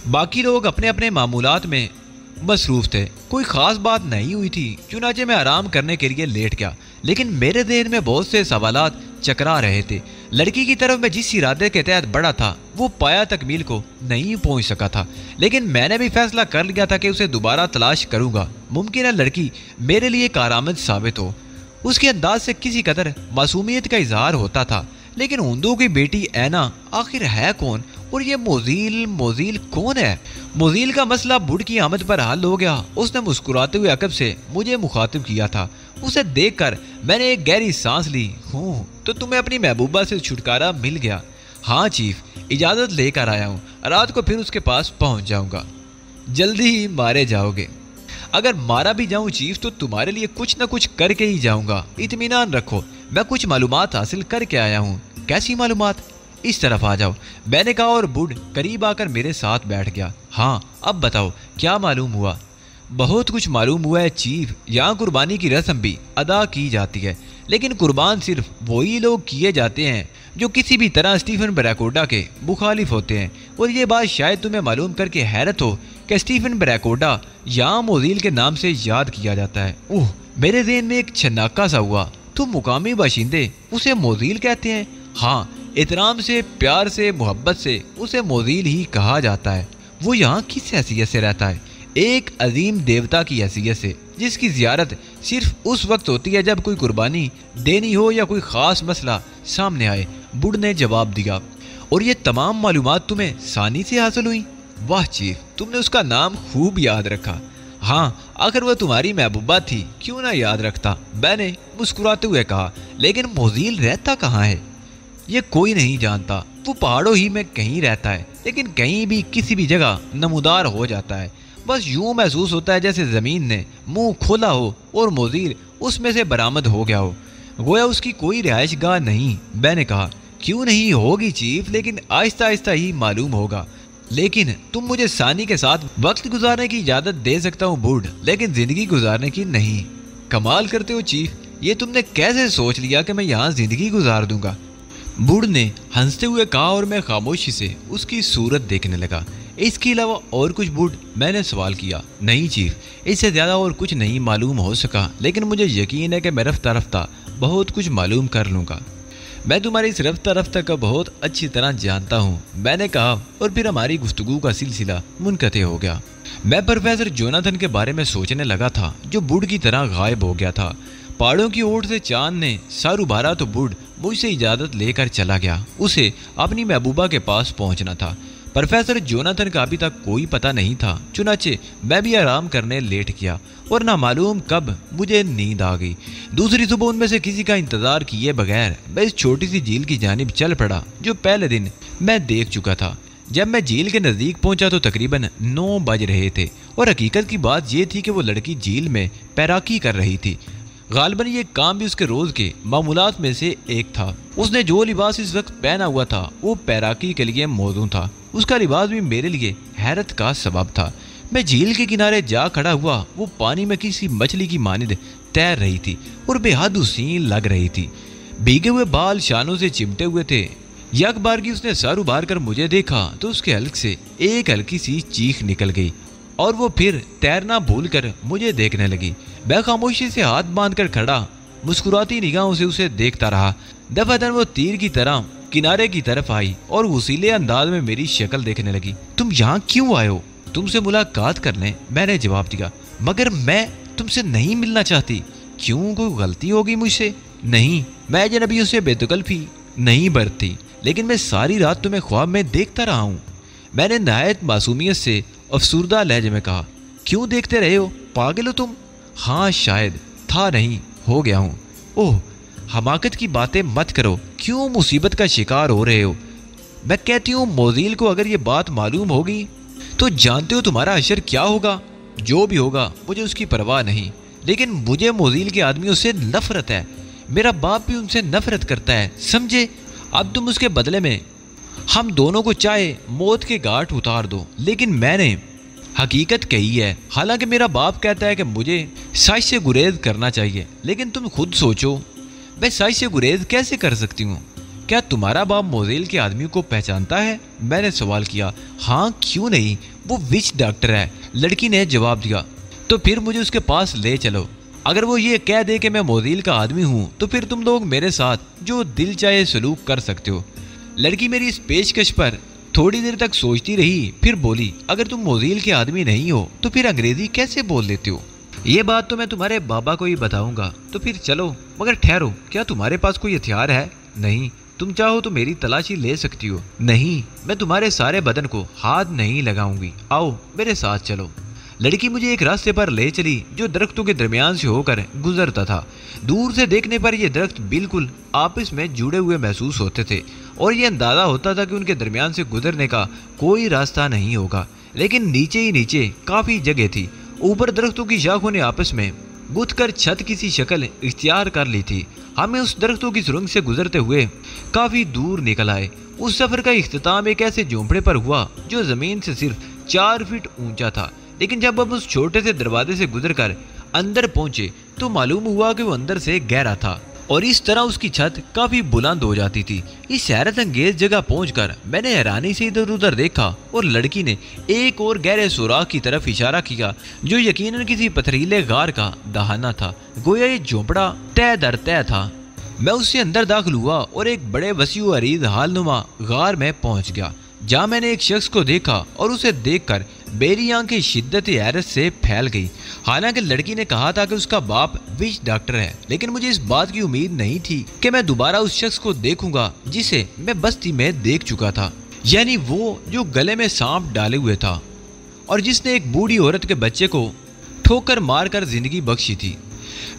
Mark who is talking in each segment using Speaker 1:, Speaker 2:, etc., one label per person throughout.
Speaker 1: बाकी लोग अपने अपने मामूलात में मसरूफ थे। कोई खास बात नहीं हुई थी, चुनाचे मैं आराम करने के लिए लेट गया, लेकिन मेरे ذہن में बहुत से सवालात चकरा रहे थे। लड़की की तरफ मैं जिस इरादे के तहत बढ़ा था वो पाया तकमील को नहीं पहुंच सका था, लेकिन मैंने भी फैसला कर लिया था कि उसे दोबारा तलाश करूंगा। मुमकिन है लड़की मेरे लिए कारआमद साबित हो। उसके अंदाज से किसी कदर मासूमियत का इजहार होता था, लेकिन उन्दू की बेटी ऐना आखिर है कौन, और ये मोजील कौन है? मोजील का मसला बुढ़ की आमद पर हल हो गया। उसने मुस्कुराते हुए अकब से मुझे मुखातिब किया था। उसे देखकर मैंने एक गहरी सांस ली। हूँ तो तुम्हें अपनी महबूबा से छुटकारा मिल गया? हाँ चीफ, इजाज़त लेकर आया हूँ, रात को फिर उसके पास पहुँच जाऊँगा। जल्दी ही मारे जाओगे? अगर मारा भी जाऊँ चीफ तो तुम्हारे लिए कुछ न कुछ करके ही जाऊँगा, इत्मीनान रखो। मैं कुछ मालूमात हासिल करके आया हूँ। कैसी मालूमात? इस तरफ आ जाओ, मैंने कहा और बुढ़ करीब आकर मेरे साथ बैठ गया। हाँ अब बताओ क्या मालूम हुआ? बहुत कुछ मालूम हुआ है चीफ। यहाँ कुर्बानी की रस्म भी अदा की जाती है, लेकिन कुर्बान सिर्फ वही लोग किए जाते हैं जो किसी भी तरह स्टीफन ब्रैकोटा के मुखालिफ होते हैं। और ये बात शायद तुम्हें मालूम करके हैरत हो कि स्टीफन ब्रैकोटा यहाँ मोजील के नाम से याद किया जाता है। ओह, मेरे ज़हन में एक छन्नाका सा हुआ। तो मुकामी बाशिंदे उसे मोजील कहते हैं? हाँ, एहतराम से, प्यार से, मोहब्बत से उसे मोजील ही कहा जाता है। वो यहाँ किस हैसियत से रहता है? एक अजीम देवता की हैसियत से, जिसकी ज़ियारत सिर्फ उस वक्त होती है जब कोई कुर्बानी देनी हो या कोई ख़ास मसला सामने आए। बुढ़ ने जवाब दिया। और ये तमाम मालूमात तुम्हें सानी से हासिल हुई? वाह चीफ, तुमने उसका नाम खूब याद रखा। हाँ, आखिर वह तुम्हारी महबूबा थी, क्यों ना याद रखता, मैंने मुस्कुराते हुए कहा। लेकिन मोजील रहता कहाँ है? ये कोई नहीं जानता। वो पहाड़ों ही में कहीं रहता है, लेकिन कहीं भी किसी भी जगह नमूदार हो जाता है। बस यूं महसूस होता है जैसे ज़मीन ने मुंह खोला हो और मोजील उसमें से बरामद हो गया हो, गोया उसकी कोई रिहाइश गाह नहीं। मैंने कहा, क्यों नहीं होगी चीफ, लेकिन आहिस्ता आहिस्ता ही मालूम होगा। लेकिन तुम मुझे सानी के साथ वक्त गुजारने की इजाज़त दे सकता हूँ बूढ़, लेकिन ज़िंदगी गुजारने की नहीं। कमाल करते हो चीफ, ये तुमने कैसे सोच लिया कि मैं यहाँ ज़िंदगी गुजार दूंगा? बूढ़ ने हंसते हुए कहा और मैं खामोशी से उसकी सूरत देखने लगा। इसके अलावा और कुछ बूढ़? मैंने सवाल किया। नहीं चीफ, इससे ज़्यादा और कुछ नहीं मालूम हो सका, लेकिन मुझे यकीन है कि मैं रफ्ता रफ्ता बहुत कुछ मालूम कर लूँगा। मैं तुम्हारी इस रफ्ता रफ्ता का बहुत अच्छी तरह जानता हूँ, मैंने कहा, और फिर हमारी गुफ्तगू का सिलसिला मुनक़ते हो गया। मैं प्रोफेसर जोनाथन के बारे में सोचने लगा था, जो बूढ़ की तरह गायब हो गया था। पहाड़ों की ओर से चांद ने सर उभारा तो बूढ़ मुझसे इजाज़त लेकर चला गया। उसे अपनी महबूबा के पास पहुंचना था। प्रोफेसर जोनाथन का अभी तक कोई पता नहीं था। चुनाचे मैं भी आराम करने लेट गया और ना मालूम कब मुझे नींद आ गई। दूसरी सुबह उनमें से किसी का इंतज़ार किए बगैर मैं इस छोटी सी झील की जानिब चल पड़ा जो पहले दिन मैं देख चुका था। जब मैं झील के नज़दीक पहुंचा तो तकरीबन 9 बज रहे थे और हकीकत की बात यह थी कि वो लड़की झील में तैराकी कर रही थी। गालिबन ये काम भी उसके रोज़ के मामूलात में से एक था। उसने जो लिबास इस वक्त पहना हुआ था वो तैराकी के लिए मौजूद था। उसका लिबास भी मेरे लिए हैरत का सबब था। मैं झील के किनारे जा खड़ा हुआ। वो पानी में किसी मछली की मानिंद तैर रही थी और बेहद हसीन लग रही थी। भीगे हुए बाल शानों से चिमटे हुए थे। यक बार की उसने सर उभार कर मुझे देखा तो उसके हल्क से एक हल्की सी चीख निकल गई और वो फिर तैरना भूलकर मुझे देखने लगी। मैं खामोशी से हाथ बांधकर खड़ा मुस्कुराती निगाहों से उसे देखता रहा। दफातन वो तीर की तरह किनारे की तरफ आई और उसीले अंदाज में मेरी शक्ल देखने लगी। तुम यहाँ क्यों आए हो? तुमसे मुलाकात करने, मैंने जवाब दिया। मगर मैं तुमसे नहीं मिलना चाहती। क्यों, कोई गलती होगी मुझसे? नहीं, मैं अजनबियों से बेतकल्फी नहीं बरतती, लेकिन मैं सारी रात तुम्हें ख्वाब में देखता रहा हूँ। मैंने नहायत मासूमियत से अफसुर्दा लहजे में कहा। क्यों देखते रहे हो? पागल हो तुम? हाँ शायद था, नहीं हो गया हूँ। ओह, हमाकत की बातें मत करो। क्यों मुसीबत का शिकार हो रहे हो? मैं कहती हूँ मोजील को अगर ये बात मालूम होगी तो जानते हो तुम्हारा अशर क्या होगा? जो भी होगा मुझे उसकी परवाह नहीं, लेकिन मुझे मोजील के आदमियों से नफरत है। मेरा बाप भी उनसे नफरत करता है, समझे? अब तुम उसके बदले में हम दोनों को चाहे मौत के घाट उतार दो, लेकिन मैंने हकीकत कही है। हालांकि मेरा बाप कहता है कि मुझे सच से गुरेज करना चाहिए, लेकिन तुम खुद सोचो, मैं सच से गुरेज कैसे कर सकती हूँ? کیا تمہارا باپ موزیل کے آدمی کو پہچانتا ہے؟ میں نے سوال کیا۔ ہاں کیوں نہیں، وہ وچ ڈاکٹر ہے، لڑکی نے جواب دیا۔ تو پھر مجھے اس کے پاس لے چلو۔ اگر وہ یہ کہہ دے کہ میں موزیل کا آدمی ہوں تو پھر تم لوگ میرے ساتھ جو دل چاہے سلوک کر سکتے ہو۔ لڑکی میری اس پیشکش پر تھوڑی دیر تک سوچتی رہی، پھر بولی، اگر تم موزیل کے آدمی نہیں ہو تو پھر انگریزی کیسے بول لیتے ہو؟ یہ بات تو میں تمہارے بابا کو ہی بتاؤں گا۔ تو پھر چلو، مگر ٹھہرو، کیا تمہارے پاس کوئی ہتھیار ہے؟ نہیں۔ تم چاہو تو میری تلاشی لے سکتی ہو۔ نہیں، میں تمہارے سارے بدن کو ہاتھ نہیں لگاؤں گی، آؤ میرے ساتھ چلو۔ لڑکی مجھے ایک راستے پر لے چلی جو درختوں کے درمیان سے ہو کر گزرتا تھا۔ دور سے دیکھنے پر یہ درخت بالکل آپس میں جڑے ہوئے محسوس ہوتے تھے اور یہ اندازہ ہوتا تھا کہ ان کے درمیان سے گزرنے کا کوئی راستہ نہیں ہوگا، لیکن نیچے ہی نیچے کافی جگہ تھی۔ اوپر درختوں کی شاخوں نے آپس میں گتھ کر چھت کسی شکل اختیار کر لی تھی۔ ہمیں اس درختوں کی سرنگ سے گزرتے ہوئے کافی دور نکل آئے۔ اس سفر کا اختتام ایک ایسے جھونپڑے پر ہوا جو زمین سے صرف 4 فٹ اونچا تھا، لیکن جب ہم اس چھوٹے سے دروازے سے گزر کر اندر پہنچے تو معلوم ہوا کہ وہ اندر سے گہرا تھا اور اس طرح اس کی چھت کافی بلند ہو جاتی تھی۔ اس حیرت انگیز جگہ پہنچ کر میں نے حیرانی سے ادھر ادھر دیکھا اور لڑکی نے ایک اور گہرے سوراخ کی طرف اشارہ کیا جو یقیناً کسی پتھریلے غار کا دہانہ تھا، گویا یہ جھونپڑا تہ در تہ تھا۔ میں اس سے اندر داخل ہوا اور ایک بڑے وسیع و عریض حال نما غار میں پہنچ گیا، جہاں میں نے ایک شخص کو دیکھا اور اسے دیکھ کر میری آنکھیں شدت حیرت سے پھیل گئی۔ حالانکہ لڑکی نے کہا تھا کہ اس کا باپ وچ ڈاکٹر ہے، لیکن مجھے اس بات کی امید نہیں تھی کہ میں دوبارہ اس شخص کو دیکھوں گا جسے میں بستی میں دیکھ چکا تھا، یعنی وہ جو گلے میں سانپ ڈالے ہوئے تھا اور جس نے ایک بوڑھی عورت کے بچے کو ٹھوکر مار کر زندگی بخشی تھی۔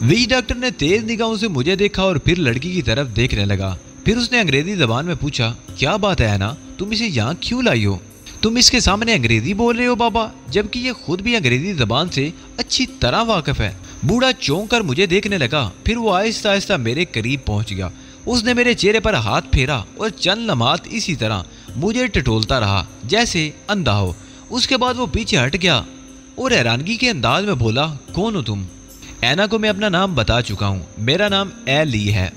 Speaker 1: وچ ڈاکٹر نے تیز نگاہوں سے مجھے دیکھا اور پھر لڑکی کی طرف دیکھنے لگا۔ پھر اس نے انگریزی زبان میں پوچھا، کیا بات ہے نا، تم اسے یہاں کیوں لائی ہو؟ تم اس کے سامنے انگریزی بول رہے ہو بابا، جبکہ یہ خود بھی انگریزی زبان سے اچھی طرح واقف ہے۔ بوڑھا چونک کر مجھے دیکھنے لگا، پھر وہ آہستہ آہستہ میرے قریب پہنچ گیا۔ اس نے میرے چہرے پر ہاتھ پھیرا اور چند لمحات اسی طرح مجھے ٹٹولتا رہا جیسے اندھا ہو۔ اس کے بعد وہ پیچھے ہٹ گیا اور حیرانگی کے انداز میں بولا، کون ہو تم؟ اینا کو میں اپنا نام بتا چکا ہوں، میرا نام ایلی ہے،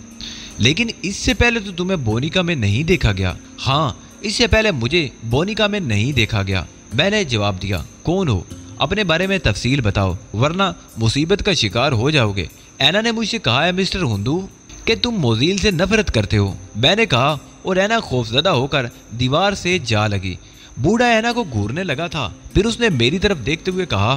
Speaker 1: لیکن اس سے پہلے تو تمہیں بونیکا میں نہیں دیکھا گیا۔ ہاں، اس سے پہلے مجھے بونیکا میں نہیں دیکھا گیا، میں نے جواب دیا۔ کون ہو؟ اپنے بارے میں تفصیل بتاؤ ورنہ مصیبت کا شکار ہو جاؤ گے۔ اینا نے مجھ سے کہا ہے مسٹر ہندو کہ تم موزیل سے نفرت کرتے ہو، میں نے کہا، اور اینا خوفزدہ ہو کر دیوار سے جا لگی۔ بوڑھا اینا کو گھورنے لگا تھا، پھر اس نے میری طرف دیکھتے ہوئے کہا،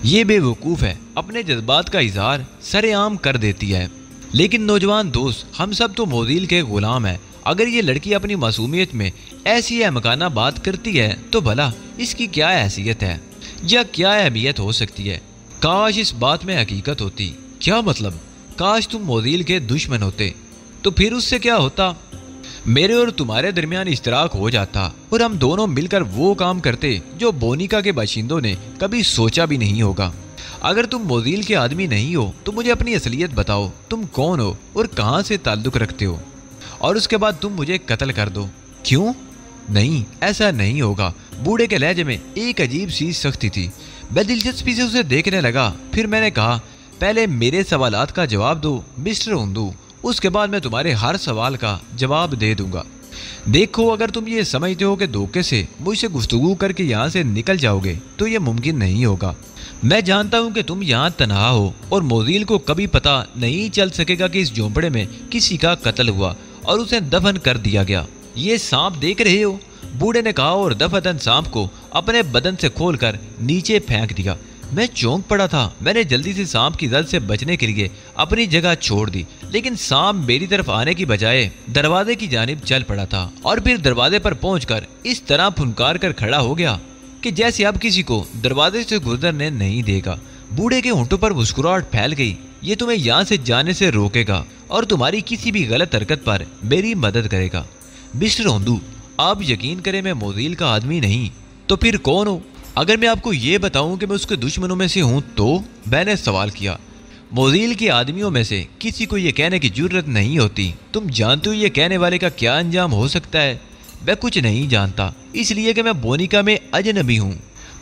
Speaker 1: یہ بے وقوف ہے، اپنے جذبات کا اظہار سر عام کر دیتی ہے، لیکن نوجوان دوست، ہم سب تو موزیل کے غلام ہیں۔ اگر یہ لڑکی اپنی معصومیت میں ایسی احمقانہ بات کرتی ہے تو بھلا اس کی کیا حیثیت ہے یا کیا اہمیت ہو سکتی ہے؟ کاش اس بات میں حقیقت ہوتی۔ کیا مطلب؟ کاش تم موزیل کے دشمن ہوتے، تو پھر اس سے کیا ہوتا؟ میرے اور تمہارے درمیان اشتراک ہو جاتا اور ہم دونوں مل کر وہ کام کرتے جو بونیکا کے باشندوں نے کبھی سوچا بھی نہیں ہوگا۔ اگر تم موزیل کے آدمی نہیں ہو تو مجھے اپنی اصلیت بتاؤ، تم کون ہو اور کہاں سے تعلق رکھتے ہو، اور اس کے بعد تم مجھے قتل کر دو۔ کیوں؟ نہیں، ایسا نہیں ہوگا۔ بوڑھے کے لہجے میں ایک عجیب سی سختی تھی۔ میں دلچسپی سے اسے دیکھنے لگا، پھر میں نے کہا، پہلے میرے سوالات کا جواب دو مسٹر ہندو، اس کے بعد میں تمہارے ہر سوال کا جواب دے دوں گا۔ دیکھو، اگر تم یہ سمجھتے ہو کہ دھوکے سے مجھ سے گفتگو کر کے یہاں سے نکل جاؤ گے تو یہ ممکن نہیں ہوگا۔ میں جانتا ہوں کہ تم یہاں تنہا ہو اور موزیل کو کبھی پتہ نہیں چل سکے گا کہ اس جھونپڑے میں کسی کا قتل ہوا اور اسے دفن کر دیا گیا۔ یہ سانپ دیکھ رہے ہو؟ بوڑھے نے کہا اور دفعتاً سانپ کو اپنے بدن سے کھول کر نیچے پھینک دیا۔ میں چونک پڑا تھا، میں نے جلدی سے سانپ کی زد سے بچنے کے لیے اپنی جگہ چھوڑ دی، لیکن سانپ میری طرف آنے کی بجائے دروازے کی جانب چل پڑا تھا اور پھر دروازے پر پہنچ کر اس طرح پھنکار کر کھڑا ہو گیا کہ جیسے اب کسی کو دروازے سے گزرنے نہیں دے گا۔ بوڑھے کے ہونٹوں پر مسکراہٹ پھیل گئی۔ یہ تمہیں یہاں سے جانے سے روکے گا اور تمہاری کسی بھی غلط حرکت پر میری مدد کرے گا۔ مسٹر ہندو، آپ یقین کریں میں موزیل کا آدمی نہیں، تو پھر کون ہو؟ اگر میں آپ کو یہ بتاؤں کہ میں اس کے دشمنوں میں سے ہوں تو؟ میں نے سوال کیا۔ موزیل کے آدمیوں میں سے کسی کو یہ کہنے کی جرت نہیں ہوتی۔ تم جانتے ہو یہ کہنے والے کا کیا انجام ہو سکتا ہے؟ میں کچھ نہیں جانتا، اس لیے کہ میں بونیکا میں اجنبی ہوں۔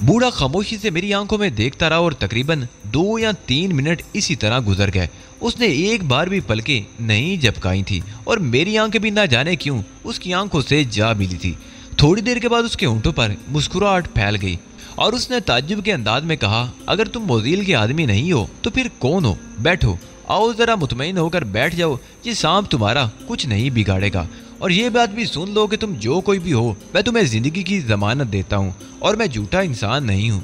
Speaker 1: بوڑھا خاموشی سے میری آنکھوں میں دیکھتا رہا اور تقریباً 2 یا 3 منٹ اسی طرح گزر گئے उसने एक बार भी पलकें नहीं झपकाई थी और मेरी आंखें भी ना जाने क्यों उसकी आंखों से जा मिली थी। थोड़ी देर के बाद उसके होंठों पर मुस्कुराहट फैल गई और उसने ताज्जुब के अंदाज में कहा, अगर तुम मोजील के आदमी नहीं हो तो फिर कौन हो? बैठो, आओ जरा मुतमईन होकर बैठ जाओ, ये सांप तुम्हारा कुछ नहीं बिगाड़ेगा। और ये बात भी सुन लो कि तुम जो कोई भी हो, मैं तुम्हें जिंदगी की जमानत देता हूँ और मैं झूठा इंसान नहीं हूँ।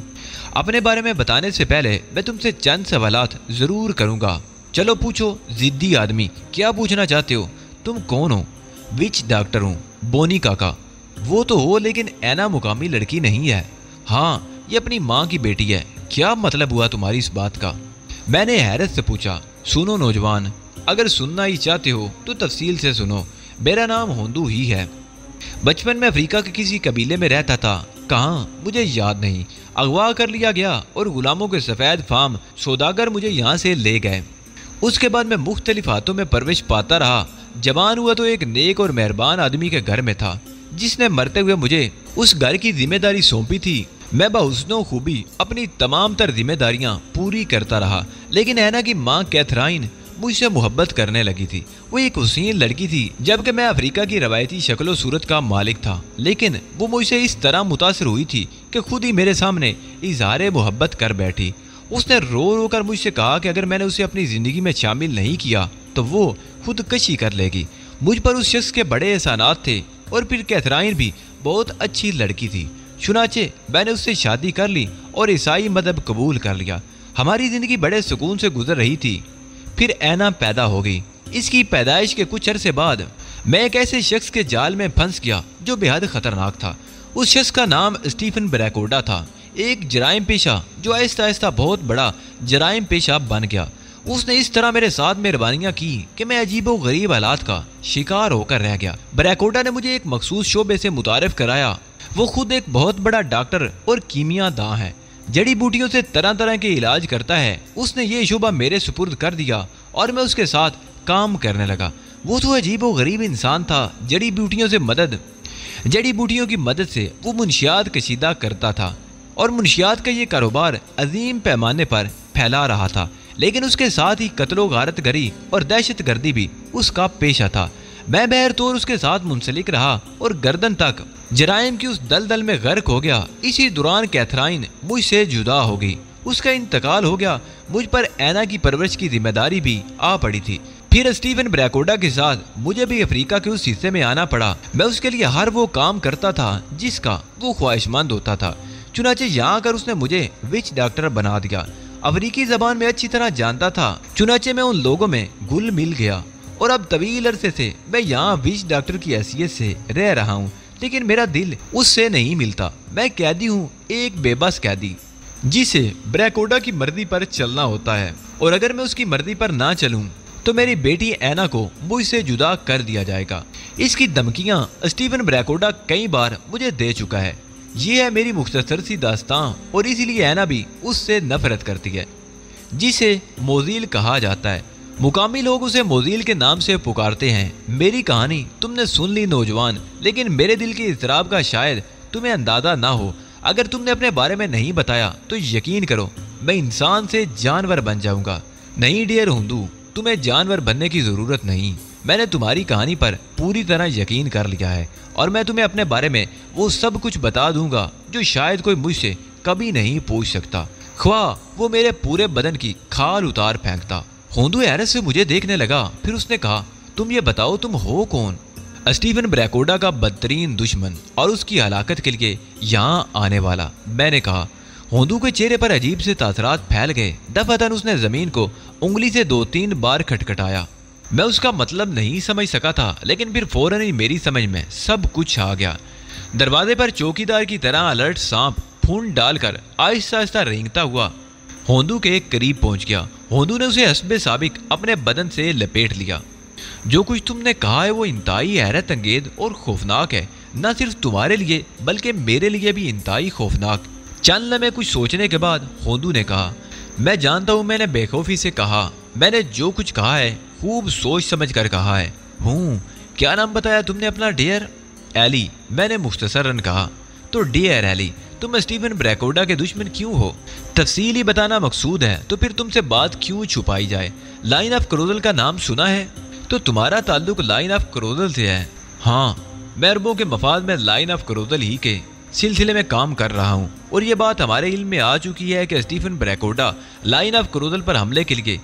Speaker 1: अपने बारे में बताने से पहले मैं तुमसे चंद सवालात जरूर करूँगा। चलो पूछो जिद्दी आदमी, क्या पूछना चाहते हो? तुम कौन हो? विच डॉक्टर हूँ, बोनी काका। वो तो हो, लेकिन ऐना मुकामी लड़की नहीं है। हाँ, ये अपनी माँ की बेटी है। क्या मतलब हुआ तुम्हारी इस बात का? मैंने हैरत से पूछा। सुनो नौजवान, अगर सुनना ही चाहते हो तो तफसील से सुनो। मेरा नाम होंदू ही है। बचपन में अफ्रीका के किसी कबीले में रहता था। कहाँ मुझे याद नहीं। अगवा कर लिया गया और गुलामों के सफ़ेद फार्म सौदागर मुझे यहाँ से ले गए। उसके बाद मैं मुख्तलिफ हाथों में परवरिश पाता रहा। जवान हुआ तो एक नेक और मेहरबान आदमी के घर में था, जिसने मरते हुए मुझे उस घर की जिम्मेदारी सौंपी थी। मैं बहुस्नो खूबी अपनी तमाम तर जिम्मेदारियां पूरी करता रहा, लेकिन ऐना की माँ कैथराइन मुझसे मोहब्बत करने लगी थी। वो एक हुसीन लड़की थी, जबकि मैं अफ्रीका की रवायती शक्लो सूरत का मालिक था। लेकिन वो मुझसे इस तरह मुतासिर हुई थी कि खुद ही मेरे सामने इजहार मोहब्बत कर बैठी। उसने रो रो कर मुझसे कहा कि अगर मैंने उसे अपनी ज़िंदगी में शामिल नहीं किया तो वो खुदकशी कर लेगी। मुझ पर उस शख्स के बड़े एहसानात थे और फिर कैथराइन भी बहुत अच्छी लड़की थी। चुनाचे मैंने उससे शादी कर ली और ईसाई मजहब कबूल कर लिया। हमारी ज़िंदगी बड़े सुकून से गुजर रही थी। फिर ऐना पैदा हो गई। इसकी पैदाइश के कुछ अरसे बाद मैं एक ऐसे शख्स के जाल में फंस गया जो बेहद खतरनाक था। उस शख्स का नाम स्टीफन ब्रैकोडा था, एक जराइम पेशा जो आहिस्ता आहिस्ता बहुत बड़ा जराइम पेशा बन गया। उसने इस तरह मेरे साथ मेहरबानियां की कि मैं अजीबो गरीब हालात का शिकार होकर रह गया। ब्रैकोडा ने मुझे एक मखसूस शोबे से मुतारिफ कराया। वो खुद एक बहुत बड़ा डॉक्टर और कीमिया दां है, जड़ी बूटियों से तरह तरह के इलाज करता है। उसने ये शोबा मेरे सुपुर्द कर दिया और मैं उसके साथ काम करने लगा। वो तो अजीब व गरीब इंसान था। जड़ी बूटियों की मदद से वो मुनशियात कशीदा करता था और मुनशियात का ये कारोबार अजीम पैमाने पर फैला रहा था। लेकिन उसके साथ ही कत्लो गारत गरी और दहशत गर्दी भी उसका पेशा था। मैं बहर तौर उसके साथ मुंसलिक रहा और गर्दन तक जराइम की उस दलदल में गर्क हो गया। इसी दौरान कैथराइन मुझसे जुदा हो गई, उसका इंतकाल हो गया। मुझ पर ऐना की परवरिश की जिम्मेदारी भी आ पड़ी थी। फिर स्टीफन ब्रैकोडा के साथ मुझे भी अफ्रीका के उस हिस्से में आना पड़ा। मैं उसके लिए हर वो काम करता था जिसका वो ख्वाहिशमंद होता था। चुनाचे यहाँ आकर उसने मुझे विच डॉक्टर बना दिया। अफ्रीकी जबान में अच्छी तरह जानता था, चुनाचे मैं उन लोगों में घुल मिल गया और अब तवील अरसे से मैं यहाँ विच डॉक्टर की हैसियत से रह रहा हूँ। लेकिन मेरा दिल उससे नहीं मिलता। मैं कैदी हूँ, एक बेबस कैदी जिसे ब्रैकोडा की मर्जी पर चलना होता है, और अगर मैं उसकी मर्जी पर ना चलूँ तो मेरी बेटी ऐना को मुझसे जुदा कर दिया जाएगा। इसकी धमकियाँ स्टीफन ब्रैकोडा कई बार मुझे दे चुका है। ये है मेरी मुख्तसर सी दास्तां, और इसीलिए ऐना भी उससे नफरत करती है, जिसे मोजील कहा जाता है। मुकामी लोग उसे मोजील के नाम से पुकारते हैं। मेरी कहानी तुमने सुन ली नौजवान, लेकिन मेरे दिल की इज़राब का शायद तुम्हें अंदाज़ा ना हो। अगर तुमने अपने बारे में नहीं बताया तो यकीन करो मैं इंसान से जानवर बन जाऊंगा। नहीं डियर हुंदू, तुम्हें जानवर बनने की ज़रूरत नहीं। मैंने तुम्हारी कहानी पर पूरी तरह यकीन कर लिया है और मैं तुम्हें अपने बारे में वो सब कुछ बता दूंगा जो शायद कोई मुझसे कभी नहीं पूछ सकता, ख्वाह वो मेरे पूरे बदन की खाल उतार फेंकता। होंदू हैरत से मुझे देखने लगा। फिर उसने कहा, तुम ये बताओ तुम हो कौन? स्टीफन ब्रैकोडा का बदतरीन दुश्मन और उसकी हलाकत के लिए यहाँ आने वाला, मैंने कहा। होंदू के चेहरे पर अजीब से तासरात फैल गए। दफातन उसने जमीन को उंगली से 2-3 बार खटखटाया। मैं उसका मतलब नहीं समझ सका था, लेकिन फिर फौरन ही मेरी समझ में सब कुछ आ गया। दरवाजे पर चौकीदार की तरह अलर्ट सांप फूंड डालकर आहिस्ता आहिस्ता रेंगता हुआ होंदू के करीब पहुंच गया। होंदू ने उसे हस्बे साबिक अपने बदन से लपेट लिया। जो कुछ तुमने कहा है वो इंतहाई हैरत अंगेज और खौफनाक है, न सिर्फ तुम्हारे लिए बल्कि मेरे लिए भी इंतहाई खौफनाक। चंद लम्हे कुछ सोचने के बाद होंदू ने कहा, मैं जानता हूँ मैंने बेखौफी से कहा। मैंने जो कुछ कहा है खूब सोच समझ कर कहा है। क्या नाम बताया तुमने अपना? डियर एली, मैंने मुख्तसरन कहा। तो डियर एली, तुम स्टीफन ब्रैकोडा के दुश्मन क्यों हो? तफसीली बताना मकसूद है तो फिर तुमसे बात क्यों छुपाई जाए? लाइन ऑफ क्रोजल का नाम सुना है? तो तुम्हारा ताल्लुक लाइन ऑफ क्रोजल से है? हाँ, मैं अरबों के मफाद में लाइन ऑफ क्रोजल ही के सिलसिले में काम कर रहा हूँ, और ये बात हमारे इल्म में आ चुकी है कि स्टीफन ब्रैकोटा लाइन ऑफ क्रोजल पर हमले के लिए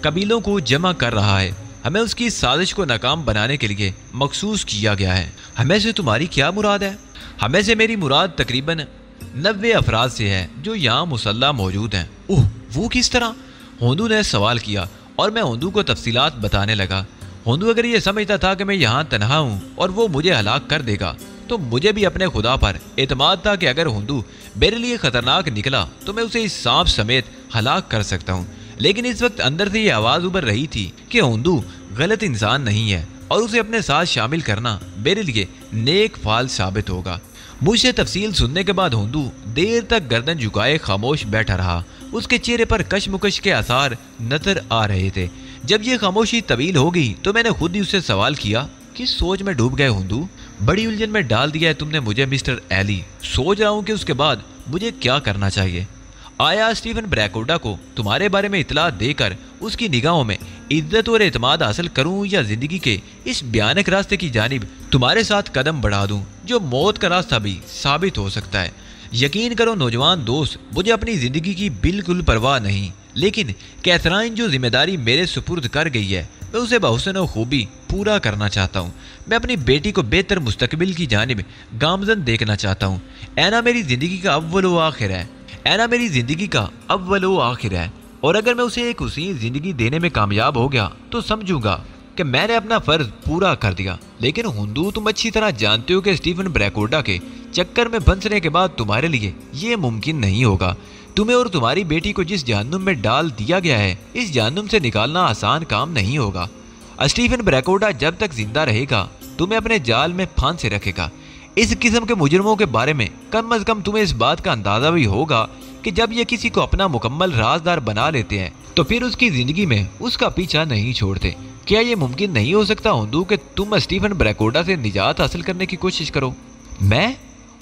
Speaker 1: कबीलों को जमा कर रहा है। हमें उसकी साजिश को नाकाम बनाने के लिए मखसूस किया गया है। हमें से तुम्हारी क्या मुराद है? हमें से मेरी मुराद तकरीबन 90 अफराद से है जो यहाँ मुसल्ला मौजूद हैं। ओह, वो किस तरह? होंदू ने सवाल किया और मैं होंदू को तफसीलात बताने लगा। होंदू अगर ये समझता था कि मैं यहाँ तनहा हूँ और वो मुझे हलाक कर देगा, तो मुझे भी अपने खुदा पर एतमाद था कि अगर होंदू मेरे लिए खतरनाक निकला तो मैं उसे इस सांप समेत हलाक कर सकता हूँ। लेकिन इस वक्त अंदर से ये आवाज़ उभर रही थी कि होंदू गलत इंसान नहीं है और उसे अपने साथ शामिल करना मेरे लिए नेक फाल साबित होगा। मुझसे तफसील सुनने के बाद होंदू देर तक गर्दन झुकाए खामोश बैठा रहा। उसके चेहरे पर कशमुकश के आसार नजर आ रहे थे। जब ये खामोशी तवील हो गई तो मैंने खुद ही उससे सवाल किया, किस सोच में डूब गए होंदू? बड़ी उलझन में डाल दिया है तुमने मुझे मिस्टर एली। सोच रहा हूँ कि उसके बाद मुझे क्या करना चाहिए। आया स्टीफन ब्रैकोटा को तुम्हारे बारे में इतला देकर उसकी निगाहों में इज्जत और एतमाद हासिल करूं, या जिंदगी के इस भयानक रास्ते की जानिब तुम्हारे साथ कदम बढ़ा दूं जो मौत का रास्ता भी साबित हो सकता है? यकीन करो नौजवान दोस्त, मुझे अपनी जिंदगी की बिल्कुल परवाह नहीं, लेकिन कैथराइन जो जिम्मेदारी मेरे सुपुर्द कर गई है मैं उसे बहुसन खूबी पूरा करना चाहता हूँ। मैं अपनी बेटी को बेहतर मुस्तकबिल की जानिब गामजन देखना चाहता हूँ। ऐना मेरी जिंदगी का अव्वल व आखिर है। ऐना मेरी जिंदगी का अव्वल व आखिर है, और अगर मैं उसे एक उसी जिंदगी देने में कामयाब हो गया तो समझूंगा कि मैंने अपना फर्ज पूरा कर दिया। लेकिन हुंदू, तुम अच्छी तरह जानते हो कि स्टीफन ब्रैकोटा के चक्कर में फंसने के बाद तुम्हारे लिए ये मुमकिन नहीं होगा। तुम्हें और तुम्हारी बेटी को जिस जहन्नुम में डाल दिया गया है, इस जहन्नुम से निकालना आसान काम नहीं होगा। स्टीफन ब्रैकोटा जब तक जिंदा रहेगा तुम्हें अपने जाल में फांसे रखेगा। इस किस्म के मुजरमों के बारे में कम अज कम तुम्हें इस बात का अंदाजा भी होगा कि जब ये किसी को अपना मुकम्मल राजदार बना लेते हैं तो फिर उसकी जिंदगी में उसका पीछा नहीं छोड़ते। क्या ये मुमकिन नहीं हो सकता होंदू कि तुम स्टीफन ब्रैकोटा से निजात हासिल करने की कोशिश करो? मैं?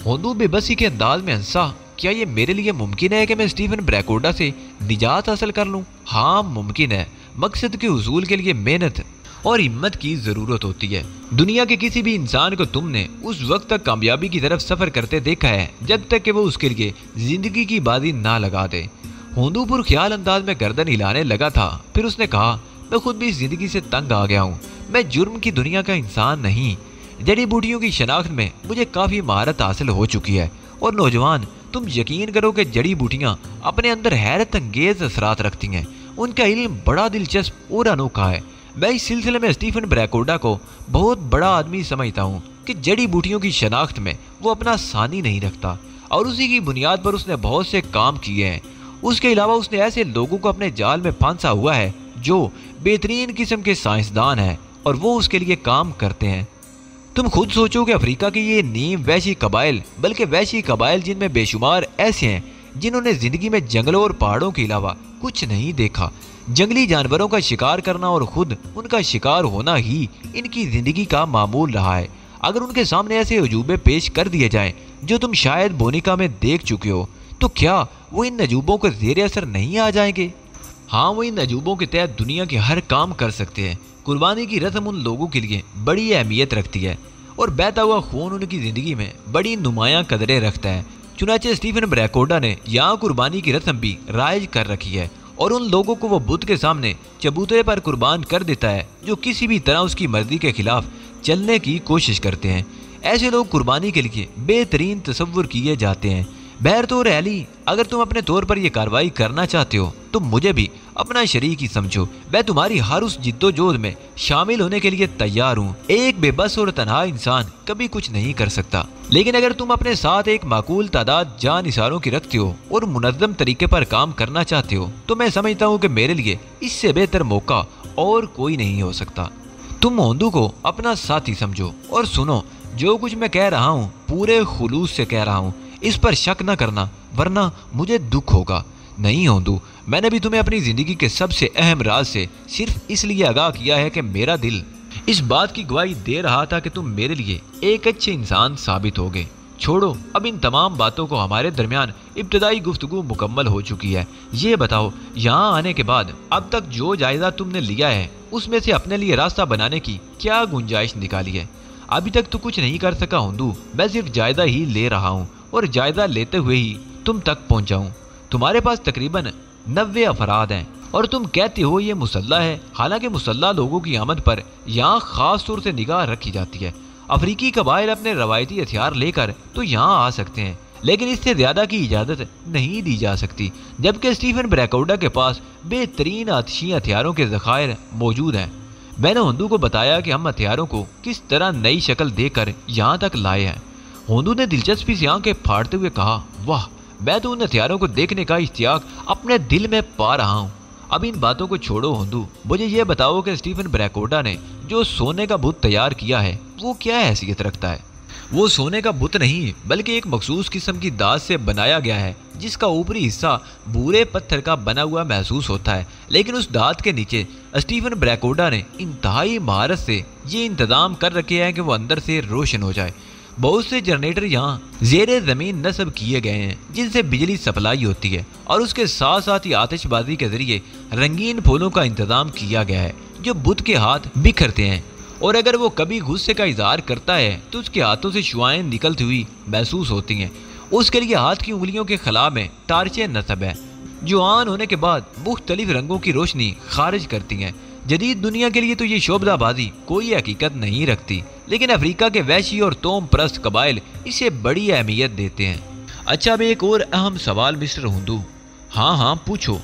Speaker 1: होंदू बेबसी के अंदाज में हंसा। क्या ये मेरे लिए मुमकिन है कि मैं स्टीफन ब्रैकोटा से निजात हासिल कर लूँ? हाँ, मुमकिन है। मकसद के हुसूल के लिए मेहनत और हिम्मत की ज़रूरत होती है। दुनिया के किसी भी इंसान को तुमने उस वक्त तक कामयाबी की तरफ सफ़र करते देखा है जब तक कि वो उसके लिए ज़िंदगी की बाजी ना लगा दे। होंदू पुर ख्याल अंदाज में गर्दन हिलाने लगा था। फिर उसने कहा, मैं खुद भी इस ज़िंदगी से तंग आ गया हूँ। मैं जुर्म की दुनिया का इंसान नहीं। जड़ी बूटियों की शनाख्त में मुझे काफ़ी महारत हासिल हो चुकी है। और नौजवान, तुम यकीन करो कि जड़ी बूटियाँ अपने अंदर हैरत अंगेज असरात रखती हैं। उनका इल्म बड़ा दिलचस्प और अनोखा है। मैं इस सिलसिले में स्टीफन ब्रैकोटा को बहुत बड़ा आदमी समझता हूँ कि जड़ी बूटियों की शनाख्त में वो अपना सानी नहीं रखता, और उसी की बुनियाद पर उसने बहुत से काम किए हैं। उसके अलावा उसने ऐसे लोगों को अपने जाल में फांसा हुआ है जो बेहतरीन किस्म के साइंसदान हैं और वो उसके लिए काम करते हैं। तुम खुद सोचो कि अफ्रीका की ये नीम वैशी कबाइल, बल्कि वैशी कबाइल जिनमें बेशुमार ऐसे हैं जिन्होंने जिंदगी में जंगलों और पहाड़ों के अलावा कुछ नहीं देखा। जंगली जानवरों का शिकार करना और खुद उनका शिकार होना ही इनकी जिंदगी का मामूल रहा है। अगर उनके सामने ऐसे अजूबे पेश कर दिए जाएं जो तुम शायद बोनिका में देख चुके हो, तो क्या वो इन अजूबों के ज़ेरे असर नहीं आ जाएंगे? हाँ, वो इन अजूबों के तहत दुनिया के हर काम कर सकते हैं। कुर्बानी की रस्म उन लोगों के लिए बड़ी अहमियत रखती है और बहता हुआ खून उनकी ज़िंदगी में बड़ी नुमायाँ कदरें रखता है। चुनाचे स्टीफन ब्रैकोटा ने यहाँ कुर्बानी की रस्म भी राइज कर रखी है और उन लोगों को वो बुत के सामने चबूतरे पर कुर्बान कर देता है जो किसी भी तरह उसकी मर्जी के खिलाफ चलने की कोशिश करते हैं। ऐसे लोग कुर्बानी के लिए बेहतरीन तसव्वुर किए जाते हैं। बहरतौर एली, अगर तुम अपने तौर पर यह कार्रवाई करना चाहते हो तो मुझे भी अपना शरीक ही समझो। मैं तुम्हारी हर उस जिद्दोजहद में शामिल होने के लिए तैयार हूँ। एक बेबस और तन्हा इंसान कभी कुछ नहीं कर सकता, लेकिन अगर तुम अपने साथ एक माकूल तादाद जान निसारों की रखते हो और मुनज़्ज़म तरीके पर काम करना चाहते हो तो मैं समझता हूँ कि मेरे लिए इससे बेहतर मौका और कोई नहीं हो सकता। तुम होंदू को अपना साथी समझो और सुनो, जो कुछ मैं कह रहा हूँ पूरे खुलूस से कह रहा हूँ। इस पर शक न करना वरना मुझे दुख होगा। नहीं होंदू, मैंने भी तुम्हें अपनी ज़िंदगी के सबसे अहम राज से सिर्फ इसलिए आगाह किया है कि मेरा दिल इस बात की गवाही दे रहा था कि तुम मेरे लिए एक अच्छे इंसान साबित होगे। چھوڑو، اب ان تمام باتوں کو ہمارے درمیان ابتدائی گفتگو مکمل ہو چکی ہے۔ یہ بتاؤ، یہاں آنے کے بعد اب تک جو جائزہ تم نے لیا ہے اس میں سے اپنے لیے راستہ بنانے کی کیا گنجائش نکالی ہے؟ ابھی تک تو کچھ نہیں کر سکا ہندو، میں صرف جائزہ ہی لے رہا ہوں اور جائزہ لیتے ہوئے ہی تم تک پہنچا ہوں۔ تمہارے پاس تقریباً 90 افراد ہیں اور تم کہتے ہو یہ مسلح ہے، حالانکہ مسلح لوگوں کی آمد پر یہاں خاص طور سے نگاہ رکھی جاتی ہے۔ افریقی قبائل اپنے روایتی ہتھیار لے کر تو یہاں آ سکتے ہیں، لیکن اس سے زیادہ کی اجازت نہیں دی جا سکتی، جبکہ اسٹیفن بریکوڈا کے پاس بہترین آتشی ہتھیاروں کے ذخائر موجود ہیں۔ میں نے ہندو کو بتایا کہ ہم ہتھیاروں کو کس طرح نئی شکل دے کر یہاں تک لائے ہیں۔ ہندو نے دلچسپی سے آنکھیں پھاڑتے ہوئے کہا، واہ، میں تو ان ہتھیاروں کو دیکھنے کا اشتیاق اپنے دل میں پا رہا ہوں۔ اب ان باتوں کو چھوڑو ہندو، مجھے یہ بتاؤ کہ اسٹیفن بریکوڈا نے جو سونے کا بت تیار کیا ہے وہ کیا حیثیت رکھتا ہے؟ وہ سونے کا بت نہیں بلکہ ایک مخصوص قسم کی دھات سے بنایا گیا ہے، جس کا اوپری حصہ بھورے پتھر کا بنا ہوا محسوس ہوتا ہے، لیکن اس دھات کے نیچے اسٹیفن بریکوڈا نے انتہائی مہارت سے یہ انتظام کر رکھے ہیں کہ وہ اندر سے روشن ہو جائے۔ بہت سے جنریٹر یہاں زیر زمین نصب کیے گئے ہیں جن سے بجلی سپلائی ہوتی ہے، اور اس کے ساتھ ساتھ ہی آتش بازی کے ذریعے رنگین پھولوں کا انتظام کیا گیا ہے جو بت کے ہاتھ بکھرتے ہیں، اور اگر وہ کبھی غصے کا اظہار کرتا ہے تو اس کے ہاتھوں سے شعائیں نکلتی ہوئی محسوس ہوتی ہیں۔ اس کے لیے ہاتھ کی انگلیوں کے خلا میں ٹارچیں نصب ہے جو آن ہونے کے بعد مختلف رنگوں کی روشنی خارج کرتی ہیں۔ جدید دنیا کے لیے تو یہ شعبدہ بازی کوئی حقیقت نہیں رکھتی، لیکن افریقہ کے وحشی اور توم پرست قبائل اسے بڑی اہمیت دیتے ہیں۔ اچھا، اب ایک اور اہم سوال مسٹر ہندو۔ ہاں پوچھو۔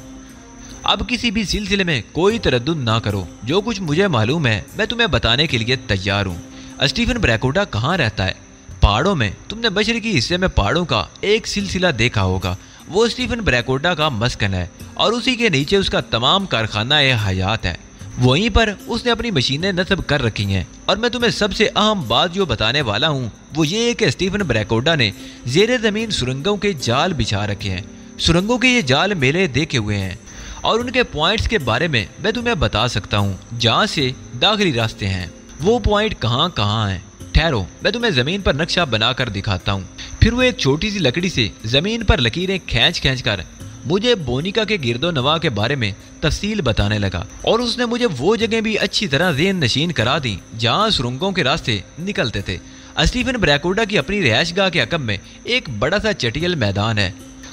Speaker 1: اب کسی بھی سلسلے میں کوئی تردد نہ کرو، جو کچھ مجھے معلوم ہے میں تمہیں بتانے کے لیے تیار ہوں۔ اسٹیفن بریکوڈا کہاں رہتا ہے؟ پہاڑوں میں۔ تم نے مشرقی حصے میں پہاڑوں کا ایک سلسلہ دیکھا ہوگا، وہ اسٹیفن بریکوڈا کا مسکن ہے، اور اسی کے نیچے اس کا تمام کارخانہ حیات ہے۔ وہیں پر اس نے اپنی مشینیں نصب کر رکھی ہیں، اور میں تمہیں سب سے اہم بات جو بتانے والا ہوں وہ یہ ہے کہ اسٹیفن بریکوڈا نے زیر زمین سرنگوں کے جال بچھا رکھے ہیں۔ سرنگوں کے یہ جال میلے دیکھے ہوئے ہیں، اور ان کے پوائنٹس کے بارے میں تمہیں بتا سکتا ہوں جہاں سے داخلی راستے ہیں۔ وہ پوائنٹ کہاں کہاں ہیں؟ ٹھہرو، میں تمہیں زمین پر نقشہ بنا کر دکھاتا ہوں۔ پھر وہ ایک چھوٹی سی لکڑی سے زمین پر لکیریں کھینچ کر مجھے بونیکا کے گرد و نواح کے بارے میں تفصیل بتانے لگا، اور اس نے مجھے وہ جگہ بھی اچھی طرح ذہن نشین کرا دی جہاں سرنگوں کے راستے نکلتے تھے۔ اسٹیفن بریکوڈا کی اپنی رہائش گاہ کے عقب میں ایک بڑا سا چٹیل میدان ہے،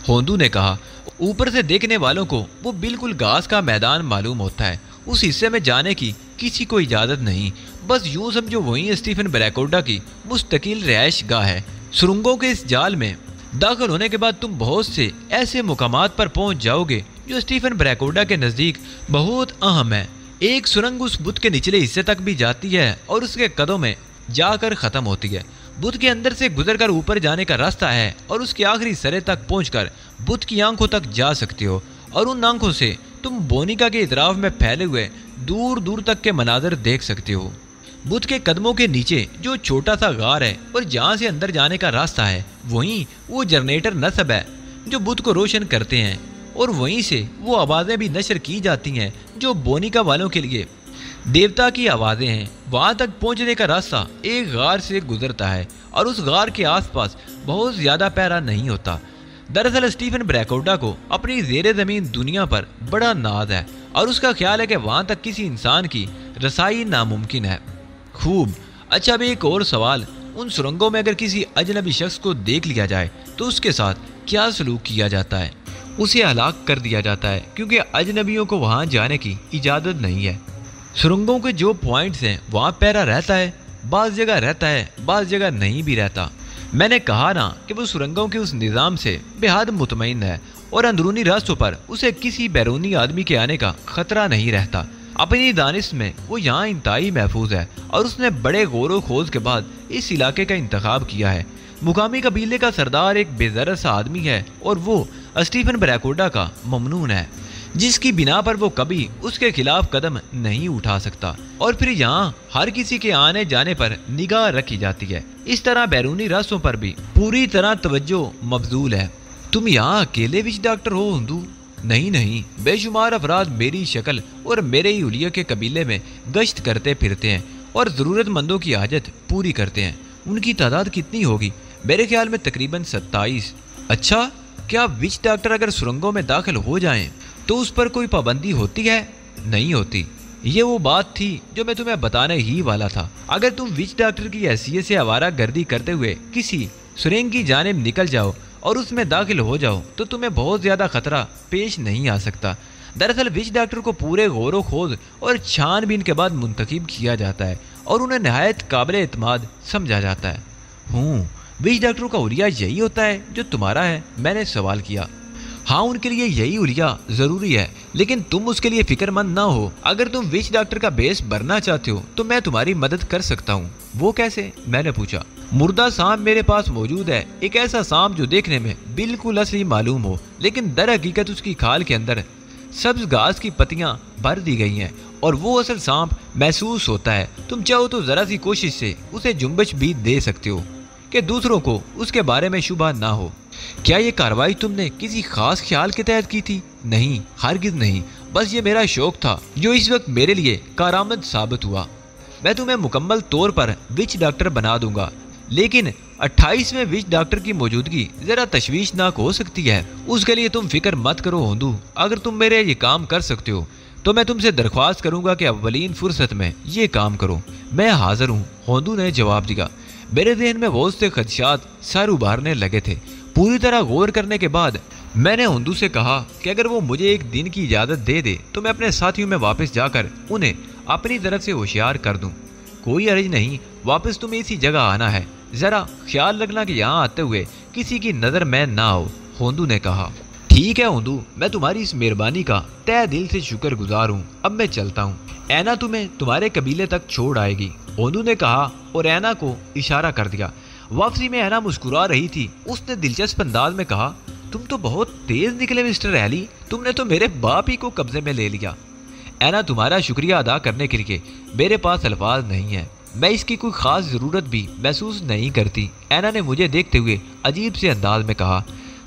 Speaker 1: ہندو نے کہا۔ اوپر سے دیکھنے والوں کو وہ بالکل گھاس کا میدان معلوم ہوتا ہے۔ اس حصے میں جانے کی کسی کو اجازت نہیں، بس یوں سمجھو وہیں اسٹیفن بریکوڈا کی مستقل رہائش گاہ ہے۔ سرنگوں کے اس جال میں داخل ہونے کے بعد تم بہت سے ایسے مقامات پر پہنچ جاؤ گے جو اسٹیفن بریکوڈا کے نزدیک بہت اہم ہے۔ ایک سرنگ اس بت کے نچلے حصے تک بھی جاتی ہے اور اس کے قدوں میں جا کر ختم ہوتی ہے۔ بت کے اندر سے گزر کر اوپر جانے کا راستہ ہے، اور اس کے آخری سرے تک پہنچ کر بت کی آنکھوں تک جا سکتے ہو، اور ان آنکھوں سے تم بونیکا کے اطراف میں پھیلے ہوئے دور دور تک کے مناظر دیکھ سکتے ہو۔ بت کے قدموں کے نیچے جو چھوٹا سا غار ہے اور جہاں سے اندر جانے کا راستہ ہے، وہیں وہ جنریٹر نصب ہے جو بت کو روشن کرتے ہیں، اور وہیں سے وہ آوازیں بھی نشر کی جاتی ہیں جو بونیکا والوں کے لیے دیوتا کی آوازیں ہیں۔ وہاں تک پہنچنے کا راستہ ایک غار سے گزرتا ہے، اور اس غار کے آس پاس بہت زیادہ پہرا نہیں ہوتا۔ دراصل اسٹیفن بریکوڈا کو اپنی زیر زمین دنیا پر بڑا ناز ہے، اور اس کا خیال ہے کہ وہاں تک کسی انسان کی رسائی ناممکن ہے۔ خوب، اچھا، اب ایک اور سوال۔ ان سرنگوں میں اگر کسی اجنبی شخص کو دیکھ لیا جائے تو اس کے ساتھ کیا سلوک کیا جاتا ہے؟ اسے ہلاک کر دیا جاتا ہے، کیونکہ اجنبیوں کو وہاں جانے کی اجازت نہیں ہے۔ سرنگوں کے جو پوائنٹس ہیں وہاں پہرا رہتا ہے، بعض جگہ رہتا ہے، بعض جگہ نہیں بھی رہتا۔ میں نے کہا نا کہ وہ سرنگوں کے اس نظام سے بے حد مطمئن ہے، اور اندرونی راستوں پر اسے کسی بیرونی آدمی کے آنے کا خطرہ نہیں رہتا۔ اپنی دانش میں وہ یہاں انتہائی محفوظ ہے، اور اس نے بڑے غور و خوض کے بعد اس علاقے کا انتخاب کیا ہے۔ مقامی قبیلے کا سردار ایک بے ضرر سا آدمی ہے، اور وہ اسٹیفن بریکوڈا کا ممنون ہے، جس کی بنا پر وہ کبھی اس کے خلاف قدم نہیں اٹھا سکتا، اور پھر یہاں ہر کسی کے آنے جانے پر نگاہ رکھی جاتی ہے۔ اس طرح بیرونی راستوں پر بھی پوری طرح توجہ مبذول ہے۔ تم یہاں اکیلے وچ ڈاکٹر ہو ہندو؟ نہیں، بے شمار افراد میری شکل اور میرے ہی اولیاء کے قبیلے میں گشت کرتے پھرتے ہیں اور ضرورت مندوں کی حاجت پوری کرتے ہیں۔ ان کی تعداد کتنی ہوگی؟ میرے خیال میں تقریباً 27۔ اچھا، کیا وچ ڈاکٹر اگر سرنگوں میں داخل ہو جائیں تو اس پر کوئی پابندی ہوتی ہے؟ نہیں ہوتی۔ یہ وہ بات تھی جو میں تمہیں بتانے ہی والا تھا۔ اگر تم وچ ڈاکٹر کی حیثیت سے آوارہ گردی کرتے ہوئے کسی سرنگ کی جانب نکل جاؤ اور اس میں داخل ہو جاؤ تو تمہیں بہت زیادہ خطرہ پیش نہیں آ سکتا۔ دراصل وچ ڈاکٹر کو پورے غور و خوض اور چھان بین کے بعد منتخب کیا جاتا ہے اور انہیں نہایت قابل اعتماد سمجھا جاتا ہے۔ وچ ڈاکٹر کا حلیہ یہی ہوتا ہے جو تمہارا ہے؟ میں نے سوال کیا۔ ہاں، ان کے لیے یہی حلیہ ضروری ہے، لیکن تم اس کے لیے فکر مند نہ ہو۔ اگر تم وچ ڈاکٹر کا بیس بھرنا چاہتے ہو تو میں تمہاری مدد کر سکتا ہوں۔ وہ کیسے؟ میں نے پوچھا۔ مردہ سانپ میرے پاس موجود ہے، ایک ایسا سانپ جو دیکھنے میں بالکل اصلی معلوم ہو، لیکن در حقیقت اس کی کھال کے اندر سبز گھاس کی پتیاں بھر دی گئی ہیں اور وہ اصل سانپ محسوس ہوتا ہے۔ تم چاہو تو ذرا سی کوشش سے اسے جنبش بھی دے سکتے ہو کہ دوسروں کو اس کے بارے میں شبہ نہ ہو۔ کیا یہ کارروائی تم نے کسی خاص خیال کے تحت کی تھی؟ نہیں، ہرگز نہیں، بس یہ میرا شوق تھا جو اس وقت میرے لیے کارآمد ثابت ہوا۔ میں تمہیں مکمل طور پر وچ ڈاکٹر بنا دوں گا، لیکن 28ویں وچ ڈاکٹر کی موجودگی ذرا تشویشناک ہو سکتی ہے۔ اس کے لیے تم فکر مت کرو ہوندو۔ اگر تم میرے یہ کام کر سکتے ہو تو میں تم سے درخواست کروں گا کہ اولین فرصت میں یہ کام کرو۔ میں حاضر ہوں، ہوندو نے جواب دیا۔ میرے ذہن میں بہت سے خدشات سر ابھارنے لگے تھے۔ پوری طرح غور کرنے کے بعد میں نے ہوندو سے کہا کہ اگر وہ مجھے ایک دن کی اجازت دے دے تو میں اپنے ساتھیوں میں واپس جا کر انہیں اپنی طرف سے ہوشیار کر دوں۔ کوئی عرض نہیں، واپس تمہیں اسی جگہ آنا ہے۔ ذرا خیال رکھنا کہ یہاں آتے ہوئے کسی کی نظر میں نہ ہو، ہوندو نے کہا۔ ٹھیک ہے ہوندو، میں تمہاری اس مہربانی کا تہ دل سے شکر گزار ہوں۔ اب میں چلتا ہوں، اینا تمہیں تمہارے قبیلے تک چھوڑ آئے گی، ہوندو نے کہا اور اینا کو اشارہ کر دیا۔ واپسی میں اینا مسکرا رہی تھی۔ اس نے دلچسپ انداز میں کہا، تم تو بہت تیز نکلے مسٹر ایلی، تم نے تو میرے باپ ہی کو قبضے میں لے لیا۔ اینا، تمہارا شکریہ ادا کرنے کے لیے میرے پاس الفاظ نہیں ہیں، میں اس کی کوئی خاص ضرورت بھی محسوس نہیں کرتی، اینا نے مجھے دیکھتے ہوئے عجیب سے انداز میں کہا۔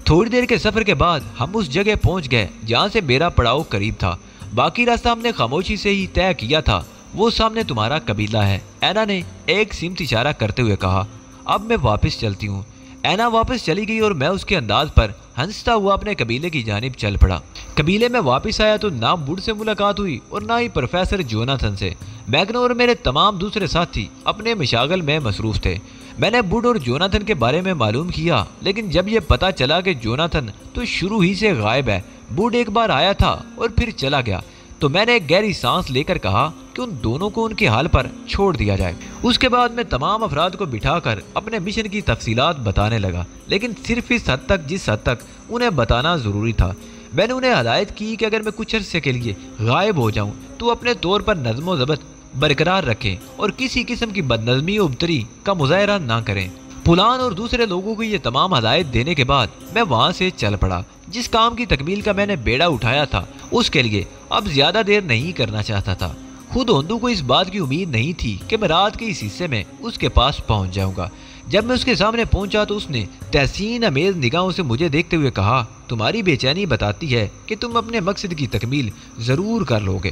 Speaker 1: تھوڑی دیر کے سفر کے بعد ہم اس جگہ پہنچ گئے جہاں سے میرا پڑاؤ قریب تھا۔ باقی راستہ ہم نے خاموشی سے ہی طے کیا تھا۔ وہ سامنے تمہارا قبیلہ ہے، اینا نے ایک سمت اشارہ کرتے ہوئے کہا۔ اب میں واپس چلتی ہوں۔ اینا واپس چلی گئی اور میں اس کے انداز پر ہنستا ہوا اپنے قبیلے کی جانب چل پڑا۔ قبیلے میں واپس آیا تو نہ بوڈ سے ملاقات ہوئی اور نہ ہی پروفیسر جوناتھن سے۔ میگنو اور میرے تمام دوسرے ساتھی اپنے مشاغل میں مصروف تھے۔ میں نے بوڈ اور جوناتھن کے بارے میں معلوم کیا، لیکن جب یہ پتہ چلا کہ جوناتھن تو شروع ہی سے غائب ہے، بوڈ ایک بار آیا تھا اور پھر چلا گیا، تو میں نے ایک گہری سانس لے کر کہا کہ ان دونوں کو ان کے حال پر چھوڑ دیا جائے۔ اس کے بعد میں تمام افراد کو بٹھا کر اپنے مشن کی تفصیلات بتانے لگا، لیکن صرف اس حد تک جس حد تک انہیں بتانا ضروری تھا۔ میں نے انہیں ہدایت کی کہ اگر میں کچھ عرصے کے لیے غائب ہو جاؤں تو اپنے طور پر نظم و ضبط برقرار رکھیں اور کسی قسم کی بدنظمی و ابتری کا مظاہرہ نہ کریں۔ پلان اور دوسرے لوگوں کو یہ تمام ہدایت دینے کے بعد میں وہاں سے چل پڑا۔ جس کام کی تکمیل کا میں نے بیڑا اٹھایا تھا اس کے لیے اب زیادہ دیر نہیں کرنا چاہتا تھا۔ خود ہوندو کو اس بات کی امید نہیں تھی کہ میں رات کے اس حصے میں اس کے پاس پہنچ جاؤں گا۔ جب میں اس کے سامنے پہنچا تو اس نے تحسین امیز نگاہوں سے مجھے دیکھتے ہوئے کہا، تمہاری بے چینی بتاتی ہے کہ تم اپنے مقصد کی تکمیل ضرور کر لو گے۔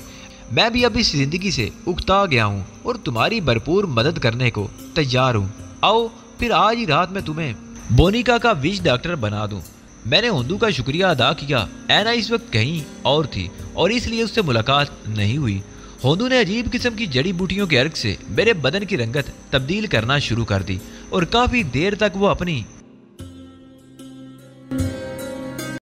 Speaker 1: میں بھی اب اس زندگی سے اکتا گیا ہوں اور تمہاری بھرپور مدد کرنے کو تیار ہوں۔ آؤ پھر آج ہی رات میں تمہیں بونیکا کا وچ ڈاکٹر بنا دوں۔ میں نے ہوندو کا شکریہ ادا کیا۔ اینا اس وقت کہیں اور تھی اور اس لیے اس سے ملاقات نہیں ہوئی۔ ہوندو نے عجیب قسم کی جڑی بوٹیوں کے عرق سے میرے بدن کی رنگت تبدیل کرنا شروع کر دی اور کافی دیر تک وہ اپنی